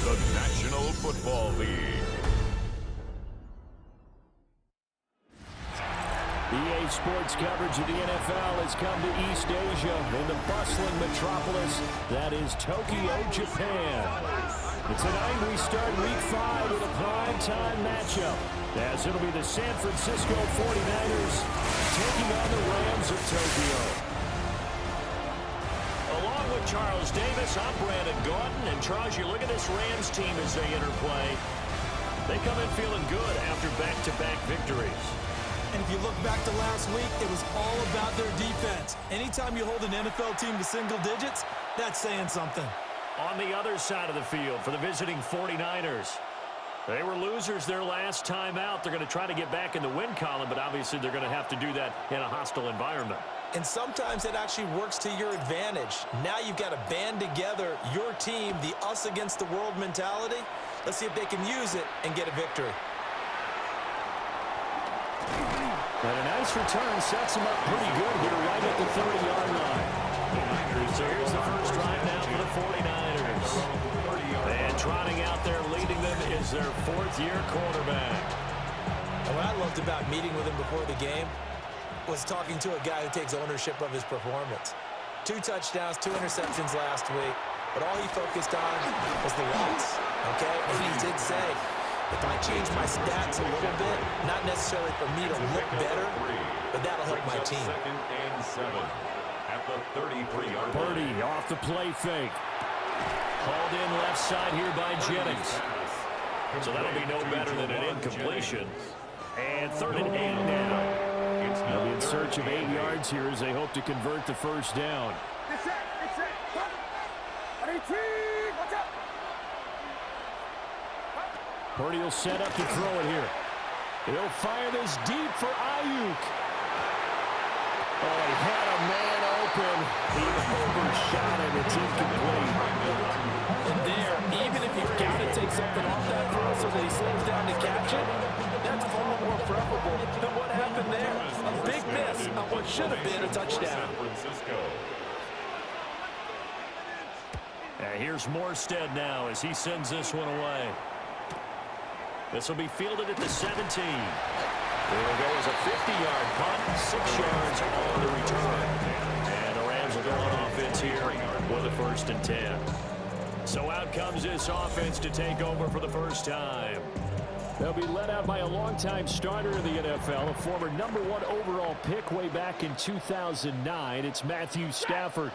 the National Football League. EA Sports coverage of the NFL has come to East Asia in the bustling metropolis that is Tokyo, Japan. It's tonight we start Week 5 with a primetime matchup, as it'll be the San Francisco 49ers taking on the Rams of Tokyo. Along with Charles Davis, I'm Brandon Gaudin. And Charles, you look at this Rams team as they interplay. They come in feeling good after back-to-back victories. And if you look back to last week, it was all about their defense. Anytime you hold an NFL team to single digits, that's saying something. On the other side of the field for the visiting 49ers. They were losers their last time out. They're going to try to get back in the win column, but obviously they're going to have to do that in a hostile environment. And sometimes it actually works to your advantage. Now you've got to band together your team, the us against the world mentality. Let's see if they can use it and get a victory. And a nice return sets them up pretty good here right at the 30-yard line. So here's the first drive now for the 49ers. And trotting out there leading them is their fourth-year quarterback. And what I loved about meeting with him before the game was talking to a guy who takes ownership of his performance. 2 touchdowns, 2 interceptions last week, but all he focused on was the loss, okay? And he did say, if I change my stats a little bit, not necessarily for me to look better, but that'll help my team. Second and 7 at the 33-yard line. Purdy off the play fake. Hauled in left side here by Jennings. So that'll be no better than an incompletion. And 3rd and 8 now. They'll be in search of 8 yards here as they hope to convert the first down. Purdy will set up to throw it here. He'll fire this deep for Ayuk. Oh, he had a man open. He overshot him. It's incomplete. And there, even if you've got to take something off that throw so that he slows down to catch it, that's far more preferable than what happened there. A big miss on what should have been a touchdown. And here's Morstead now as he sends this one away. This will be fielded at the 17. It'll go as a 50-yard punt, 6 yards on the return. And the Rams will go on offense here with a 1st and 10. So out comes this offense to take over for the first time. They'll be led out by a longtime starter in the NFL, a former #1 overall pick way back in 2009. It's Matthew Stafford.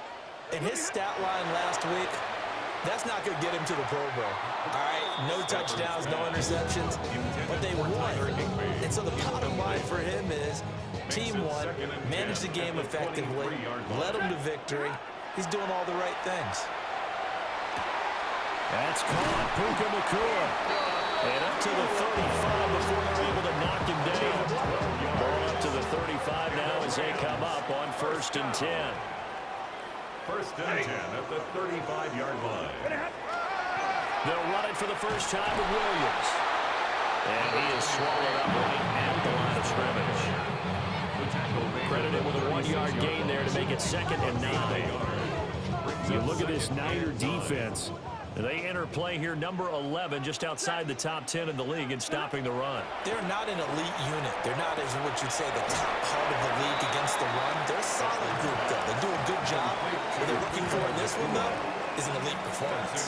And his stat line last week, that's not going to get him to the Pro Bowl. All right, no touchdowns, no interceptions, but they won. And so the bottom line for him is team won, managed the game effectively, led them to victory. He's doing all the right things. That's caught. Puka Nacua. And up to the 35 before they're able to knock him down. Ball up to the 35 now as they come up on 1st and 10. 1st and 10 at the 35-yard line. They'll run it for the first time with Williams. And he is swallowed up right at the line of scrimmage. Credited with a 1-yard gain there to make it 2nd and 9. You look at this Niner defense. They enter play here, number 11, just outside the top 10 in the league in stopping the run. They're not an elite unit. They're not, as what you'd say, the top part of the league against the run. They're a solid group, though. They do a good job. What they're looking for in this one, though, is an elite performance.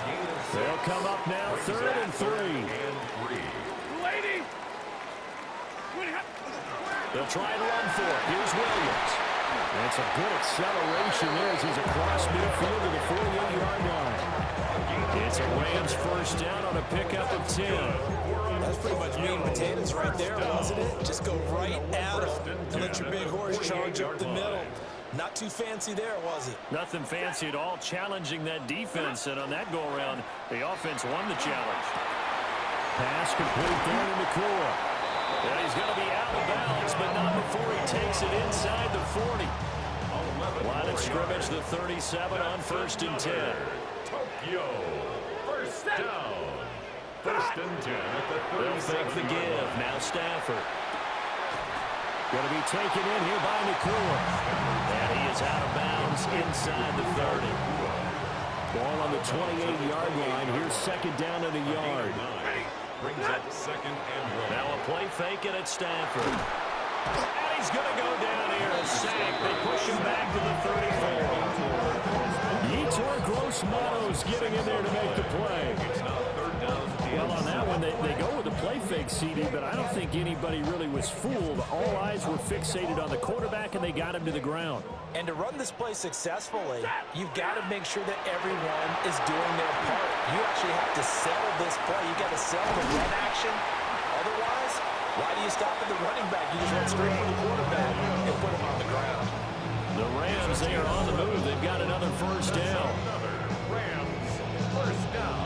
They'll come up now, 3rd and 3. They'll try and run for it. Here's Williams. That's a good acceleration there as he's across midfield to the 48-yard line. It's a Rams first down on a pickup of 10. That's pretty much meat and potatoes right there, wasn't it? Just go right at them and let your big horse charge up the middle. Not too fancy there, was it? Nothing fancy at all, challenging that defense. And on that go-around, the offense won the challenge. Pass complete there to Nacua. And he's going to be out of bounds, but not before he takes it inside the 40. Line of scrimmage, the 37 on 1st and 10. Tokyo, first down. 1st and 10 at the 37. They'll fake the give. Now Stafford. Going to be taken in here by Nacua. And he is out of bounds inside the 30. Ball on the 28-yard line. Here's second down and a yard. Brings up second and one. Now a play fake it at Stanford. And he's going to go down here. A sack. They push him back to the 34. Yetur Gross-Matos getting in there to make the play. It's now third down. Well, on that one, they go with the play fake, CD, but I don't think anybody really was fooled. All eyes were fixated on the quarterback, and they got him to the ground. And to run this play successfully, you've got to make sure that everyone is doing their part. You actually have to sell this play. You've got to sell the run action. Otherwise, why do you stop at the running back? You just run straight for the quarterback and put him on the ground. The Rams, they are on the move. They've got another first down. Rams, first down.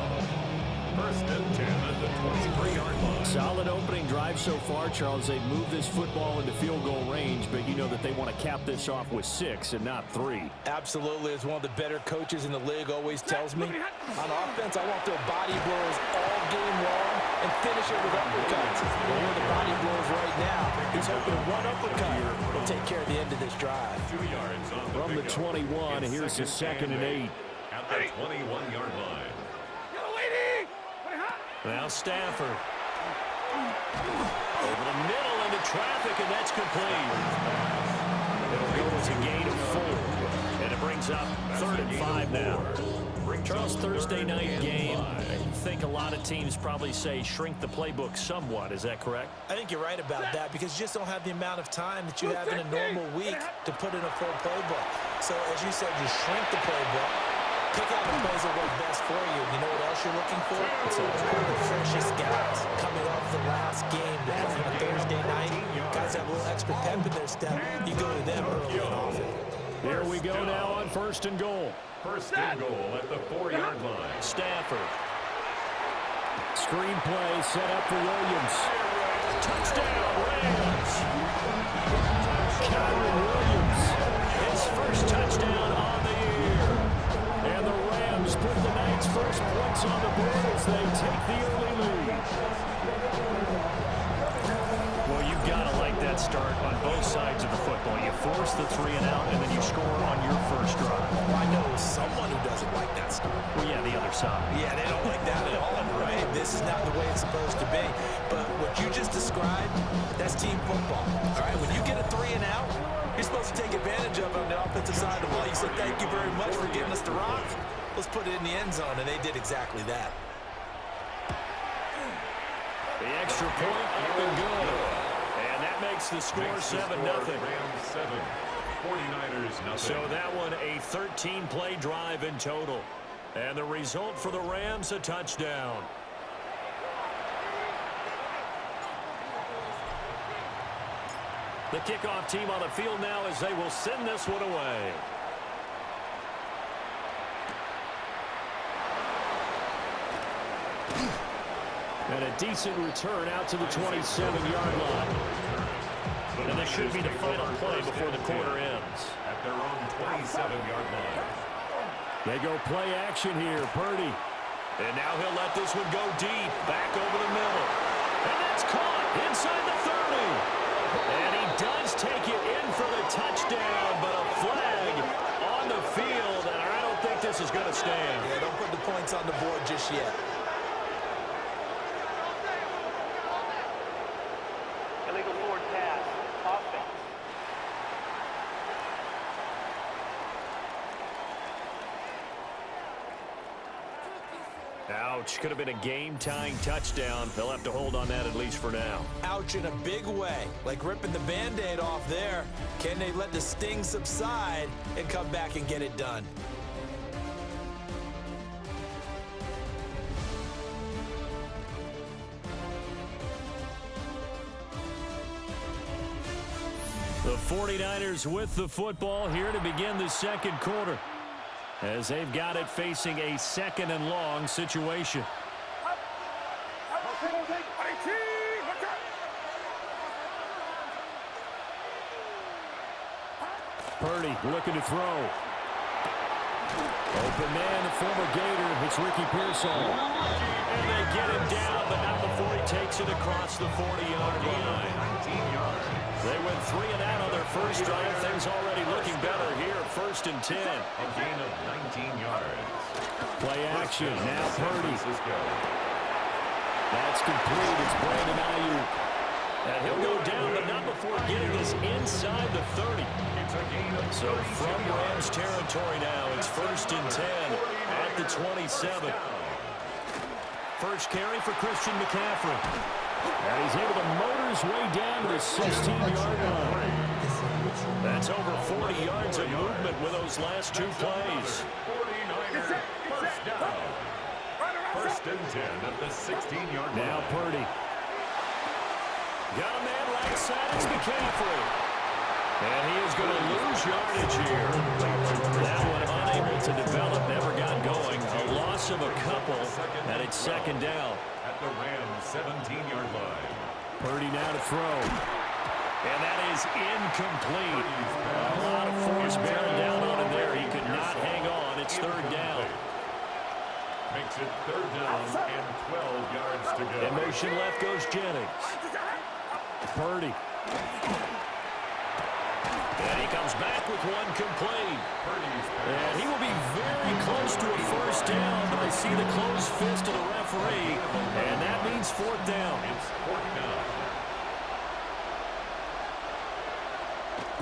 First and 10 at the 23-yard line. Solid opening drive so far, Charles. They've moved this football into field goal range, but you know that they want to cap this off with 6 and not 3. Absolutely. As one of the better coaches in the league always tells me, on offense, I want to throw body blows all game long and finish it with uppercuts. Well, here are the body blows right now. He's hoping one uppercut will take care of the end of this drive. 2 yards on From the 21, here's the second and 8. At the 21-yard line. Now Stafford. Over the middle into traffic, and that's complete. It'll go as a gain of 4. And it brings up 3rd and 5 now. Charles, Thursday night game. I think a lot of teams probably say shrink the playbook somewhat. Is that correct? I think you're right about that because you just don't have the amount of time that you have in a normal week to put in a full playbook. So, as you said, you shrink the playbook. Pick out the plays that work best for you. You know what else you're looking for? It's one of the freshest guys coming off the last game to play on a Thursday night. Guys have a little extra pep in their step. You go to them early and often. Here we go now on first and goal. First and goal at the 4-yard line. Stafford. Screen play set up for Williams. Touchdown, Rams. Kyron Williams. His first touchdown on the year. And the Rams put the night's first points on the board as they take the early lead. Well, you've got to like that start on both sides of the football. You force the 3 and out, and then you score on your first drive. Well, I know someone who doesn't like that start. Well, yeah, the other side. Yeah, they don't like that at all, right? This is not the way it's supposed to be. But what you just described, that's team football. All right, when you get a 3 and out, you're supposed to take advantage of it on the offensive side of the ball. You said, thank you very much for getting us to rock. Let's put it in the end zone, and they did exactly that. The extra point up and good. And that makes the score 7-0. Rams 7, 49ers nothing. So that one a 13-play drive in total. And the result for the Rams, a touchdown. The kickoff team on the field now as they will send this one away. And a decent return out to the 27-yard line. And this should be the final play before the quarter ends. At their own 27-yard line. They go play action here. Purdy. And now he'll let this one go deep, back over the middle. And that's caught inside the 30. And he does take it in for the touchdown, but a flag on the field, and I don't think this is going to stand. Yeah, don't put the points on the board just yet. Illegal forward pass. Offense. Ouch. Could have been a game-tying touchdown. They'll have to hold on that at least for now. Ouch in a big way, like ripping the Band-Aid off there. Can they let the sting subside and come back and get it done? The 49ers with the football here to begin the second quarter, as they've got it facing a second and long situation. Purdy looking to throw. Open man, the former Gator. It's Ricky Pearsall. And they get him down, but not before he takes it across the 40-yard line. 19 yards. They went 3 and out on their first drive. Things already looking better here. 1st and 10. A gain of 19 yards. Play action. Now Purdy. That's complete. It's Brandon Ayuk. And he'll go down, but not before getting this inside the 30. So from Rams territory now, it's 1st and 10 at the 27. First carry for Christian McCaffrey. And he's able to motor his way down to the 16-yard line. That's over 40 yards of movement with those last 2 plays. 49ers first down. 1st and 10 at the 16-yard line. Now Purdy. Got a man right side. It's McCaffrey. And he is going to lose yardage here. That one unable to develop, never got going. A loss of a couple, and it's 2nd down. At the Rams 17-yard line. Purdy now to throw. And that is incomplete. A lot of force bearing down on him there. He could not hang on. It's 3rd down. Makes it 3rd down and 12 yards to go. In motion left goes Jennings. Purdy. And he comes back with one complete. And he will be very close to a 1st down, but I see the closed fist of the referee, and that means 4th down. It's 4th down.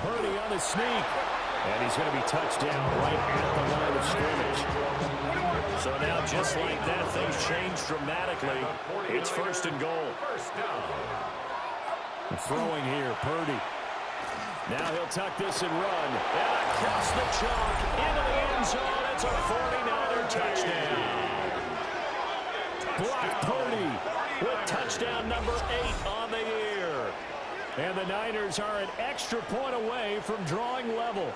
Purdy on the sneak. And he's going to be touched down right at the line of scrimmage. So now, just like that, things change dramatically. It's 1st and goal. 1st down. Throwing here, Purdy. Now he'll tuck this and run. And across the chalk, into the end zone. It's a 49er touchdown. Brock Purdy with touchdown number 8 on the year. And the Niners are an extra point away from drawing level.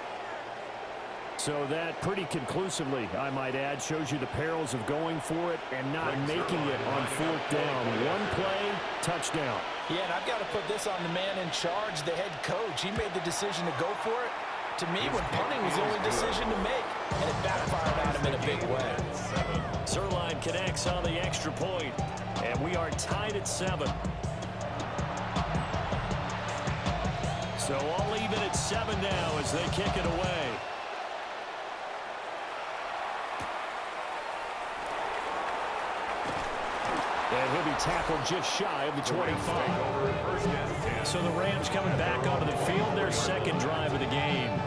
So that pretty conclusively, I might add, shows you the perils of going for it and not making it on 4th down. One play, touchdown. Yeah, and I've got to put this on the man in charge, the head coach. He made the decision to go for it. To me, when punting was the only decision to make, and it backfired on him in a big way. Zerline connects on the extra point, and we are tied at 7. So all even at 7 now as they kick it away. And he'll be tackled just shy of the 25. So the Rams coming back onto the field, their 2nd drive of the game.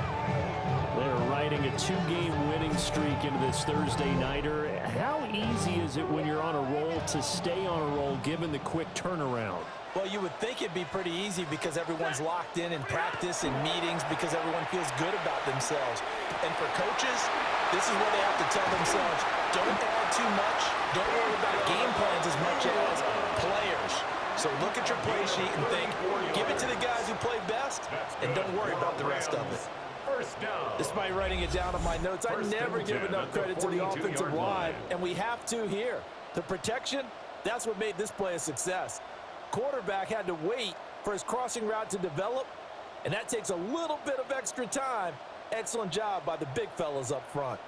They're riding a 2-game winning streak into this Thursday nighter. How easy is it when you're on a roll to stay on a roll given the quick turnaround? Well, you would think it'd be pretty easy because everyone's locked in practice and meetings because everyone feels good about themselves. And for coaches, this is where they have to tell themselves, don't add too much. Don't worry about game plans as much as players. So look at your play sheet and think, give it to the guys who play best, and don't worry about the rest of it. Despite writing it down on my notes, I never give enough credit to the offensive line, and we have to here. The protection, that's what made this play a success. Quarterback had to wait for his crossing route to develop, and that takes a little bit of extra time. Excellent job by the big fellas up front.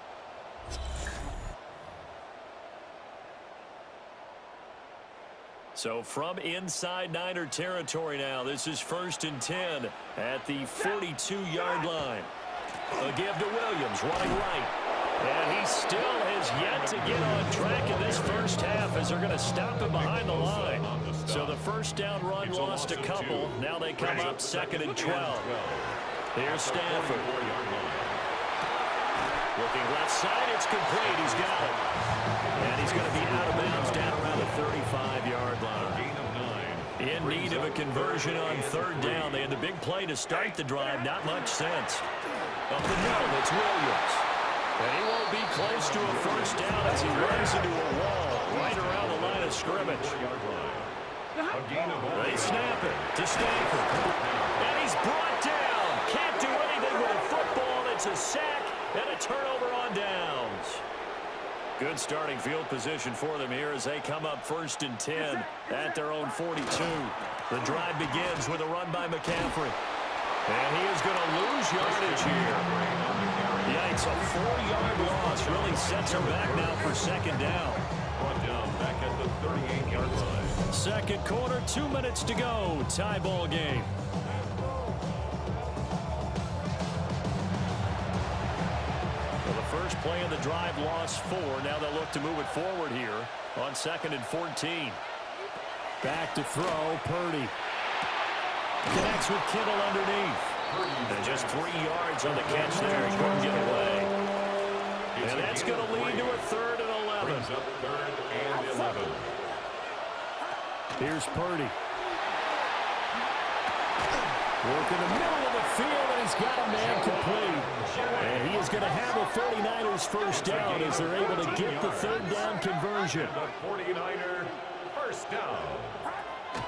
So from inside Niner territory now, this is 1st and 10 at the 42-yard line. A give to Williams, running right. And he still has yet to get on track in this first half as they're going to stop him behind the line. So the 1st down run lost a couple. Now they come up 2nd and 12. Here's Stafford. Looking left side, it's complete. He's got it. And he's going to be out of bounds down around the 35-yard line. In need of a conversion on 3rd down. They had the big play to start the drive. Not much sense. Up the middle, it's Williams. And he won't be close to a 1st down as he runs into a wall right around the line of scrimmage. They snap it to Stanford. And he's brought down. Can't do anything with a football. It's a sack and a turnover on downs. Good starting field position for them here as they come up 1st and 10 at their own 42. The drive begins with a run by McCaffrey. And he is going to lose yardage here. Yikes, a 4-yard loss really sets him back now for 2nd down. Brought down back at the 38-yard line. 2nd quarter, 2 minutes to go. Tie ball game. playing the drive, lost 4. Now they'll look to move it forward here on 2nd and 14. Back to throw, Purdy. Connects with Kittle underneath. And just 3 yards on the catch there. He couldn't get away. And that's going to lead to a 3rd and 11. Brings up 3rd and 11. Here's Purdy. Work in the middle of the field, and he's got a man complete. And he is going to have a 49ers first down as they're able to get the 3rd down conversion. The 49er first down.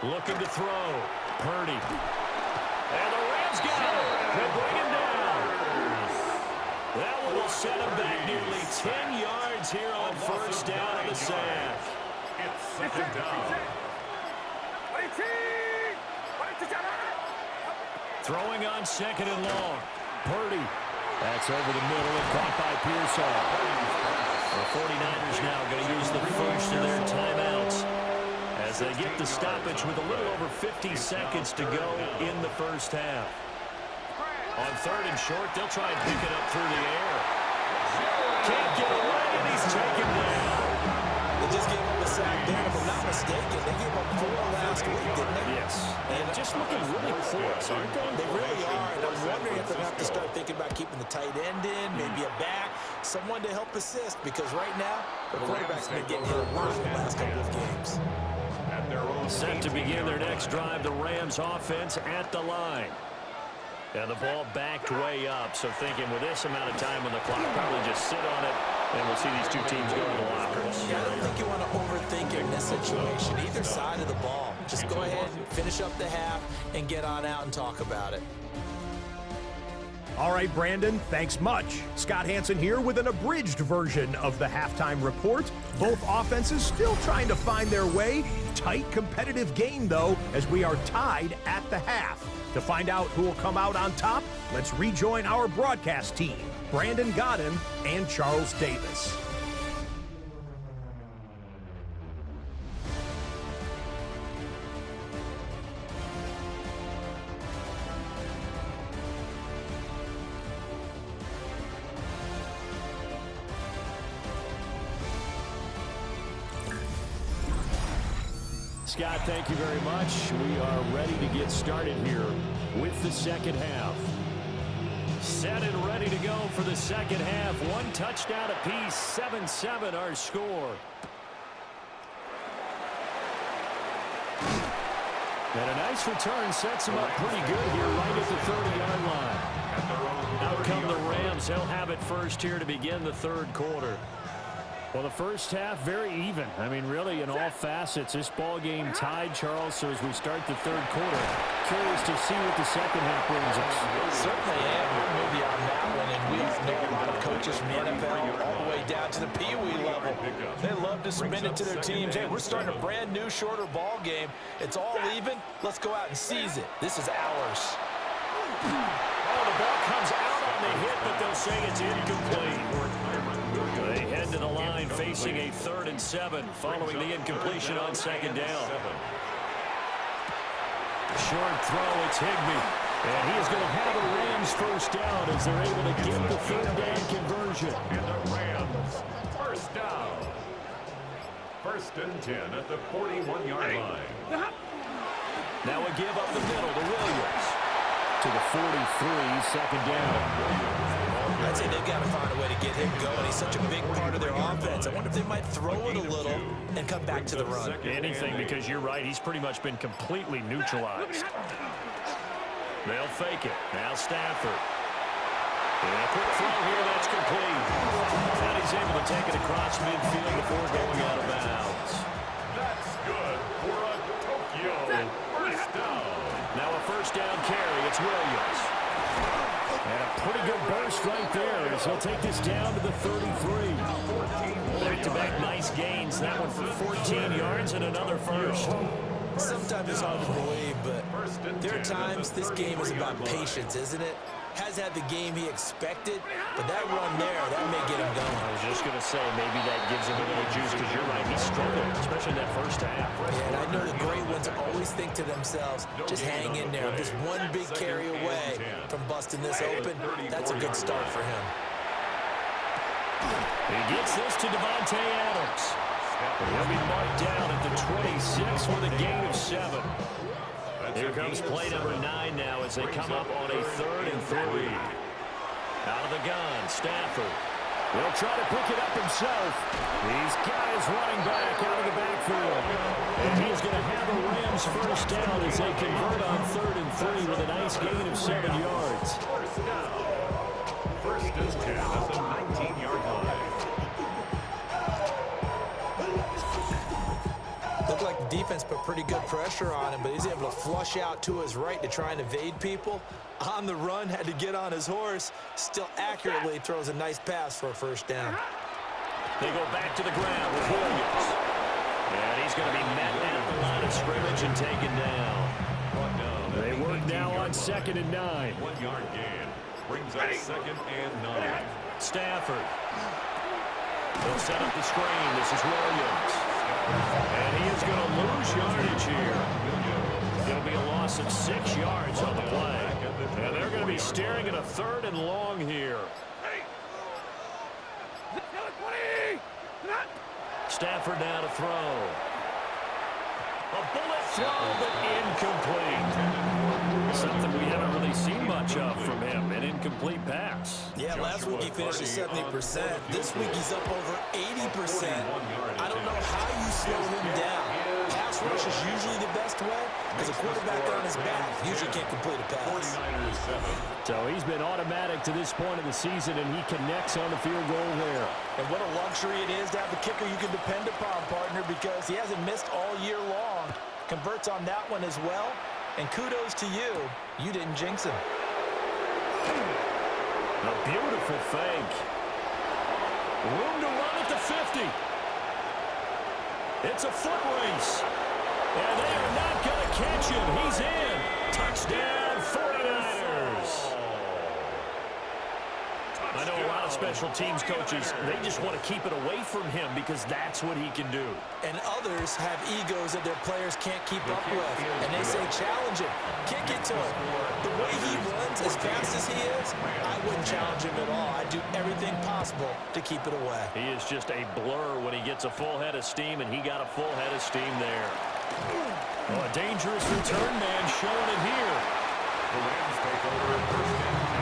Looking to throw. Purdy. And the Rams got him. They bring him down. That one will set him back nearly 10 yards here on first down of the sack. It's 2nd down. Throwing on 2nd and long. Purdy. That's over the middle and caught by Pearsall. The 49ers now going to use the first of their timeouts as they get the stoppage with a little over 50 seconds to go in the first half. On 3rd and short, they'll try and pick it up through the air. Can't get away, and he's taken down. They just gave up a sack there. If I'm not mistaken, they gave up 4 last week, didn't they? Yes. And just looking really close, aren't they? They really are, and I'm wondering if they're going to have to start thinking about keeping the tight end in, maybe a back, someone to help assist, because right now, the quarterback's been getting hit a lot in the last couple of games. Set to begin their next drive, the Rams offense at the line. And the ball backed way up, so thinking with this amount of time on the clock, probably just sit on it, and we'll see these two teams go to the lockers. Yeah, I don't think you want to overthink in this situation, either side of the ball. Just go ahead and finish up the half and get on out and talk about it. All right, Brandon, thanks much. Scott Hansen here with an abridged version of the halftime report. Both offenses still trying to find their way. Tight, competitive game, though, as we are tied at the half. To find out who will come out on top, let's rejoin our broadcast team, Brandon Godden and Charles Davis. Scott, thank you very much. We are ready to get started here with the second half. Set and ready to go for the second half. 1 touchdown apiece, 7-7 our score. And a nice return sets him up pretty good here right at the 30-yard line. Out come the Rams. They'll have it first here to begin the 3rd quarter. Well, the first half, very even. I mean, really, in all facets, this ball game tied, Charles. So as we start the 3rd quarter, curious to see what the second half brings us. Certainly am. We're maybe on that one, and we know a lot of coaches from the NFL all the way down to the Pee Wee level. They love to spin it to their teams. Hey, we're starting a brand new, shorter ball game. It's all even. Let's go out and seize it. This is ours. Oh, the ball comes out on the hit, but they'll say it's incomplete. They head to the line facing a 3rd and 7 following the incompletion on 2nd down. Short throw, it's Higbee. And he is going to have a Rams first down as they're able to get the 3rd down conversion. And the Rams first down. 1st and 10 at the 41-yard line. Now a give up the middle to Williams. To the 43, 2nd down. I'd say they've got to find a way to get him going. He's such a big part of their offense. I wonder if they might throw it a little and come back to the run. Anything, because you're right. He's pretty much been completely neutralized. They'll fake it. Now Stafford. And a quick throw here. That's complete. And he's able to take it across midfield before going out of bounds. That's good for a Tokyo first down. Now a first down carry. It's Williams. And a pretty good burst right there as he'll take this down to the 33. Back-to-back nice gains. That one for 14 yards and another first. Sometimes it's hard to believe, but there are times this game is about patience, isn't it? Has had the game he expected, but that run there, that may get him going. I was just going to say, maybe that gives him a little juice, because you're right, he struggled, especially in that first half. Yeah, and I know the great ones always think to themselves, just hang in there. Just one big carry away from busting this open. That's a good start for him. He gets this to Devontae Adams. He'll be marked down at the 26 with a gain of 7. Here comes play number 9 now as they come up on a 3rd and 3. Out of the gun, Stafford. He'll try to pick it up himself. He's got his running back out of the backfield. And he's going to have a Rams first down as they convert on 3rd and 3 with a nice gain of 7 yards. First and 10 at the 19-yard line. Looked like the defense put pretty good pressure on him, but he's able to flush out to his right to try and evade people. On the run, had to get on his horse. Still accurately throws a nice pass for a first down. They go back to the ground with Williams. And he's going to be met at the line of scrimmage and taken down. They work now on 2nd and 9. 1-yard gain. Brings up 2nd and 9. Stafford. They'll set up the screen. This is Williams. And he is going to lose yardage here. It'll be a loss of 6 yards on the play. And they're going to be staring at a 3rd and long here. Stafford now to throw. A bullet throw, but incomplete. Something we haven't really seen much of from him, an incomplete pass. Yeah, last week he finished at 70%. This week he's up over 80%. I don't know how you slow him down. Pass rush is usually the best way because a quarterback on his back usually can't complete a pass. So he's been automatic to this point of the season, and he connects on the field goal there. And what a luxury it is to have a kicker you can depend upon, partner, because he hasn't missed all year long. Converts on that one as well. And kudos to you. You didn't jinx him. A beautiful fake. Room to run at the 50. It's a foot race. And they are not going to catch him. He's in. Touchdown, 49ers. I know a lot of special teams coaches, they just want to keep it away from him because that's what he can do. And others have egos that their players can't keep up with. And they say, challenge him. Kick it to him. The way he runs, as fast as he is, I wouldn't challenge him at all. I'd do everything possible to keep it away. He is just a blur when he gets a full head of steam, and he got a full head of steam there. Oh, a dangerous return man showing it here. The Rams take over at 1st and 10.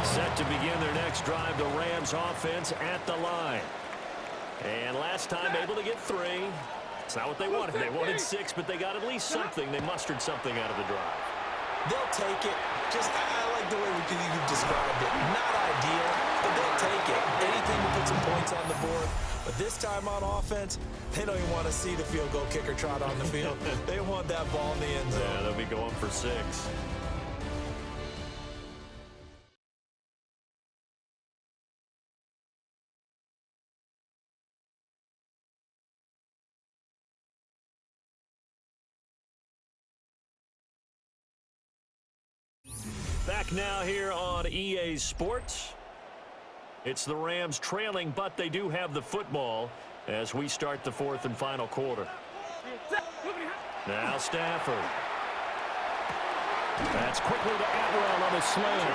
Set to begin their next drive, the Rams offense at the line. And last time able to get 3. It's not what they wanted. They wanted 6, but they got at least something. They mustered something out of the drive. They'll take it. Just, I like the way you've described it. Not ideal, but they'll take it. Anything to put some points on the board. But this time on offense, they don't even want to see the field goal kicker trot on the field. They want that ball in the end zone. Yeah, they'll be going for 6. Back now here on EA Sports. It's the Rams trailing, but they do have the football as we start the 4th and final quarter. Now Stafford. That's quickly to Atwell on the slant.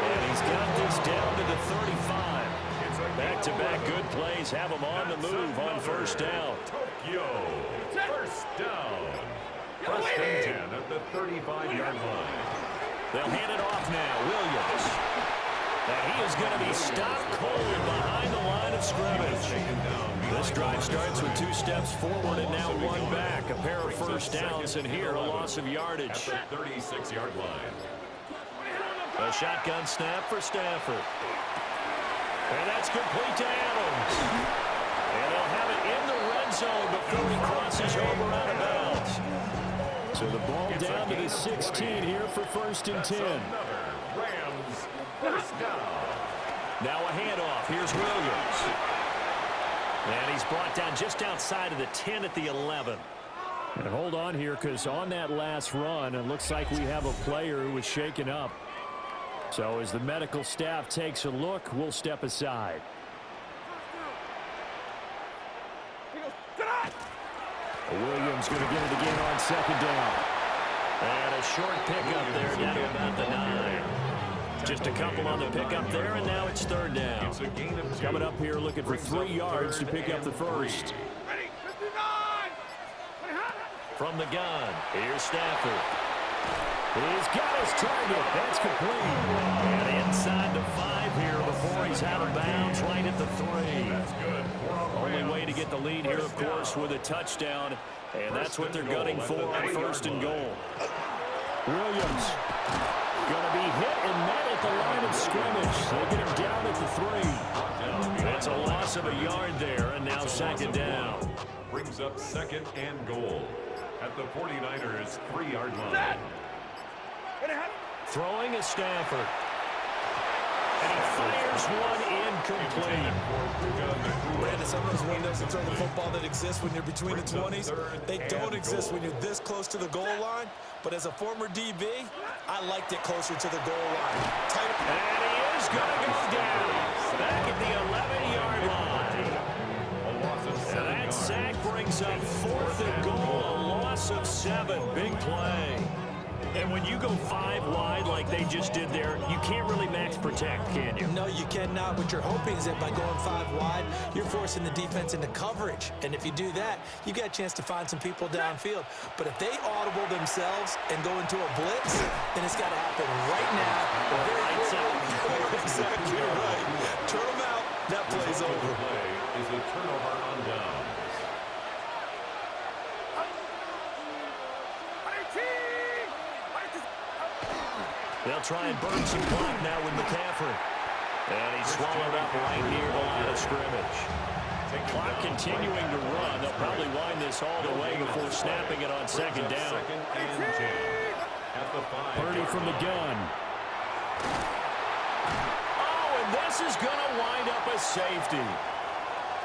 And he's got this down to the 35. Back-to-back good plays have him on the move on first down. First down. 1st and 10 at the 35-yard line. They'll hand it off now. Williams. And he is going to be stopped cold behind the line of scrimmage. This drive starts with 2 steps forward and now 1 back. A pair of first downs, and here a loss of yardage. At the 36-yard line. A shotgun snap for Stafford. And that's complete to Adams. And they'll have it in the red zone before he crosses over out of bounds. So the ball down to the 16 here for 1st and 10. Rams first down. Now a handoff. Here's Williams. And he's brought down just outside of the 10 at the 11. And hold on here, because on that last run, it looks like we have a player who was shaken up. So as the medical staff takes a look, we'll step aside. Williams going to get it again on 2nd down. And a short pickup there down to about the 9. Just a couple on the pickup there, and now it's third down. It's a gain of 2. Coming up here looking for 3 yards to pick up the first. From the gun, here's Stafford. He's got his target. That's complete. And inside the 5 here before he's out of bounds, right at the 3. That's good. Only way to get the lead here, of course, with a touchdown. And that's what they're gunning for on first and goal. Williams going to be hit and met at the line of scrimmage. They get him down at the 3. That's a loss of a yard there, and now second down. Brings up second and goal at the 49ers 3-yard line. Throwing is Stafford. And he fires one incomplete. Brandon, some of those windows to throw the football that exist when you're between the 20s, they don't exist when you're this close to the goal line. But as a former DB, I liked it closer to the goal line. Tight. And he is going to go down. Back at the 11-yard line. And that sack brings up 4th and goal, a loss of 7. Big play. And when you go 5 wide like they just did there, you can't really max protect, can you? No, you cannot. What you're hoping is that by going 5 wide, you're forcing the defense into coverage. And if you do that, you got a chance to find some people downfield. But if they audible themselves and go into a blitz, then it's got to happen right now. Lights out. Exactly right. Turn them out. That play's over. Play is a turnover on downs. They'll try and burn some clock now with McCaffrey. And he's swallowed up right near the line of scrimmage. Clock continuing to run. They'll probably wind this all the way before snapping it on second down. Second and 10 at the 5. Purdy from the gun. Oh, and this is going to wind up a safety.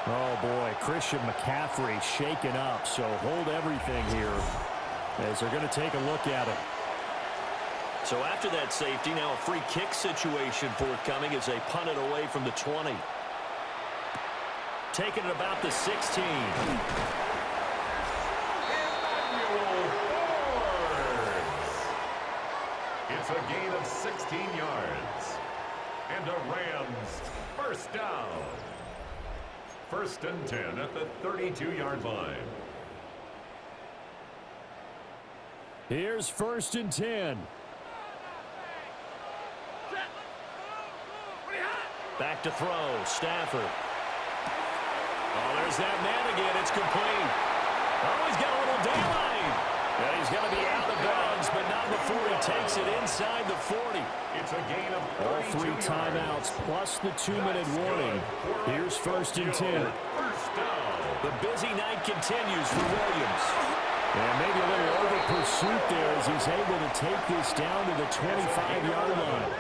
Oh, boy, Christian McCaffrey shaken up, so hold everything here as they're going to take a look at it. So after that safety, now a free kick situation forthcoming as they punt it away from the 20. Taking it about the 16. It's a gain of 16 yards. And a Rams first down. First and 10 at the 32-yard line. Here's first and 10. Back to throw, Stafford. Oh, there's that man again. It's complete. Oh, he's got a little daylight. And he's going to be out of bounds, but not before he takes it inside the 40. It's a gain of 32 All 3 yards. timeouts plus the 2-minute warning. Here's first and 10. First down. The busy night continues for Williams. And maybe a little over pursuit there as he's able to take this down to the 25-yard line.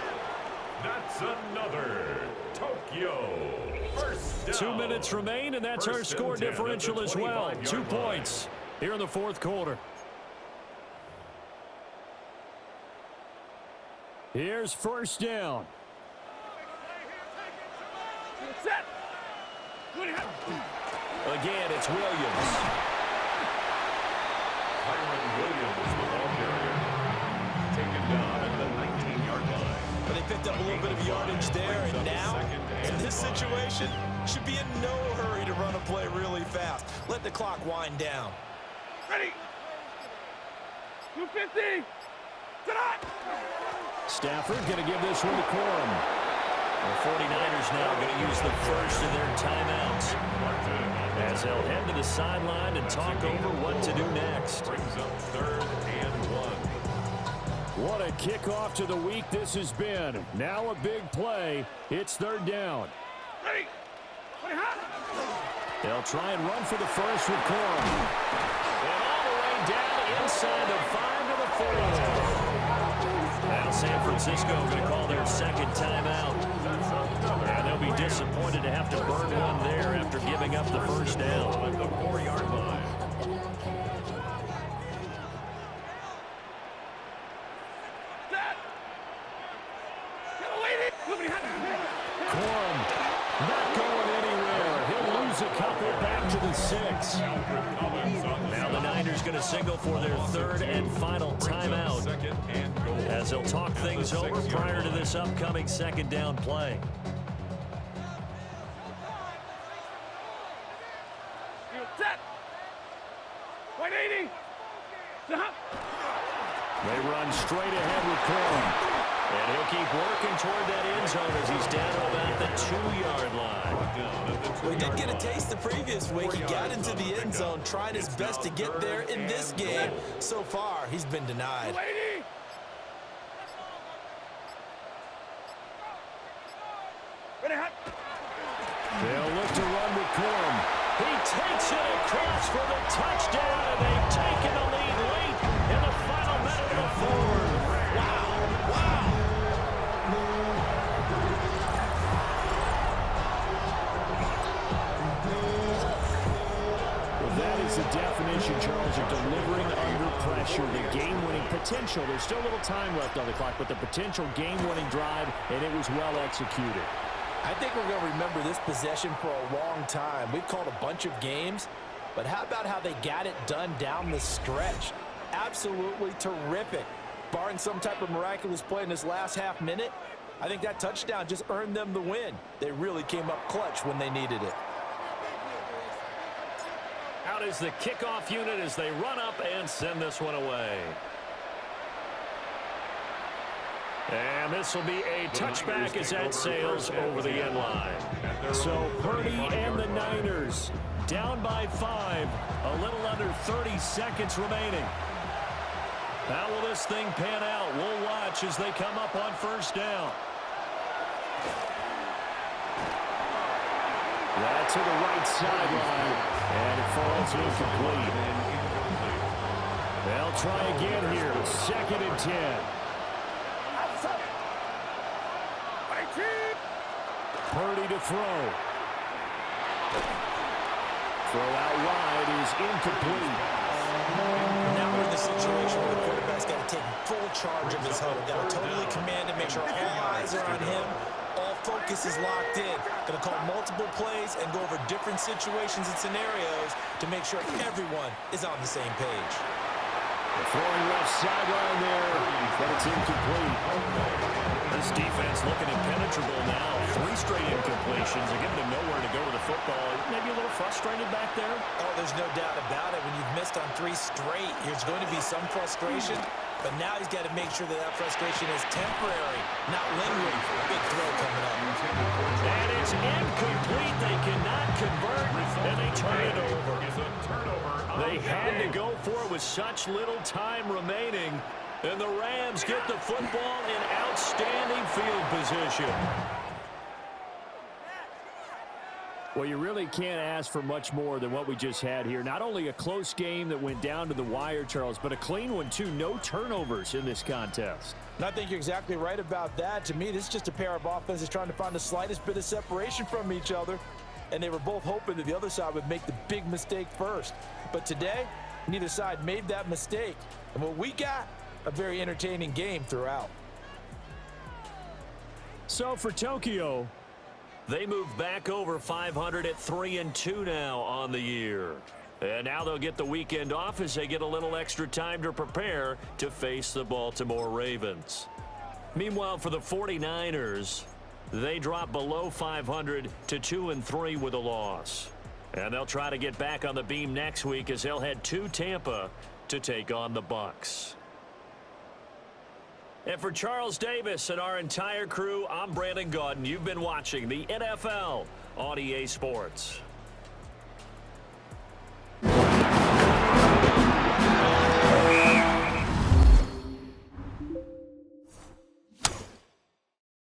That's another Tokyo first down. 2 minutes remain, and that's our score differential as well. 2 points here in the 4th quarter. Here's first down. Again, it's Williams. Kyron Williams, the ball carrier, taken down at the 19-yard line. But they picked up a little bit of yardage there, and now, in this situation, should be in no hurry to run a play really fast. Let the clock wind down. Ready. 250. Stafford going to give this one to Corum. The 49ers now going to use the first of their timeouts as they'll head to the sideline and talk over what to do next. Brings up 3rd and 1. What a kickoff to the week this has been. Now a big play. It's 3rd down. Ready. They'll try and run for the first with Corum. And all the way down inside the 5 to the 4. Now San Francisco going to call their second timeout. And they'll be disappointed to have to burn one there after giving up the first down. At the 4-yard line. Corum not going anywhere. He'll lose a couple back to the 6. Now the Niners going to signal for their third and final timeout as they'll talk things over prior to this upcoming second down play. They run straight ahead with Corum. And he'll keep working toward that end zone as he's down to about the 2-yard line. We did get a taste the previous week. He got into the end zone, trying his best to get there in this game. So far, he's been denied. They'll look to run with Corum. He takes it across for the touchdown, and they've taken the lead late in the final minute of the fourth. Wow. Well, that is the definition, Charles, of delivering under pressure. The game-winning potential. There's still a little time left on the clock, but the potential game-winning drive, and it was well executed. I think we're going to remember this possession for a long time. We've called a bunch of games, but how about how they got it done down the stretch? Absolutely terrific. Barring some type of miraculous play in this last half minute, I think that touchdown just earned them the win. They really came up clutch when they needed it. Out is the kickoff unit as they run up and send this one away. And this will be a touchback as that sails over the end line. So Purdy and the Niners down by 5, a little under 30 seconds remaining. How will this thing pan out? We'll watch as they come up on first down. That's to the right sideline, and it falls incomplete. They'll try again here, 2nd and 10. Purdy to throw. Throw out wide is incomplete. Now we're in the situation where the quarterback's got to take full charge of his huddle. Got to totally command it, make sure all eyes are on him. All focus is locked in. Going to call multiple plays and go over different situations and scenarios to make sure everyone is on the same page. Throwing left sideline there, but it's incomplete. This defense looking impenetrable now. 3 straight incompletions. They're giving him nowhere to go with the football. Maybe a little frustrated back there. Oh, there's no doubt about it. When you've missed on 3 straight, there's going to be some frustration. But now he's got to make sure that that frustration is temporary, not lingering. Big throw coming up. And it's incomplete. They cannot convert, and they turn it over. They had to go for it with such little time remaining. And the Rams get the football in outstanding field position. Well, you really can't ask for much more than what we just had here. Not only a close game that went down to the wire, Charles, but a clean one, too. No turnovers in this contest. And I think you're exactly right about that. To me, this is just a pair of offenses trying to find the slightest bit of separation from each other. And they were both hoping that the other side would make the big mistake first. But today, neither side made that mistake. And what we got, a very entertaining game throughout. So for Tokyo, they move back over 500 at 3-2 now on the year. And now they'll get the weekend off as they get a little extra time to prepare to face the Baltimore Ravens. Meanwhile, for the 49ers, they drop below 500 to 2-3 with a loss. And they'll try to get back on the beam next week as they'll head to Tampa to take on the Bucs. And for Charles Davis and our entire crew, I'm Brandon Gaudin. You've been watching the NFL on EA Sports.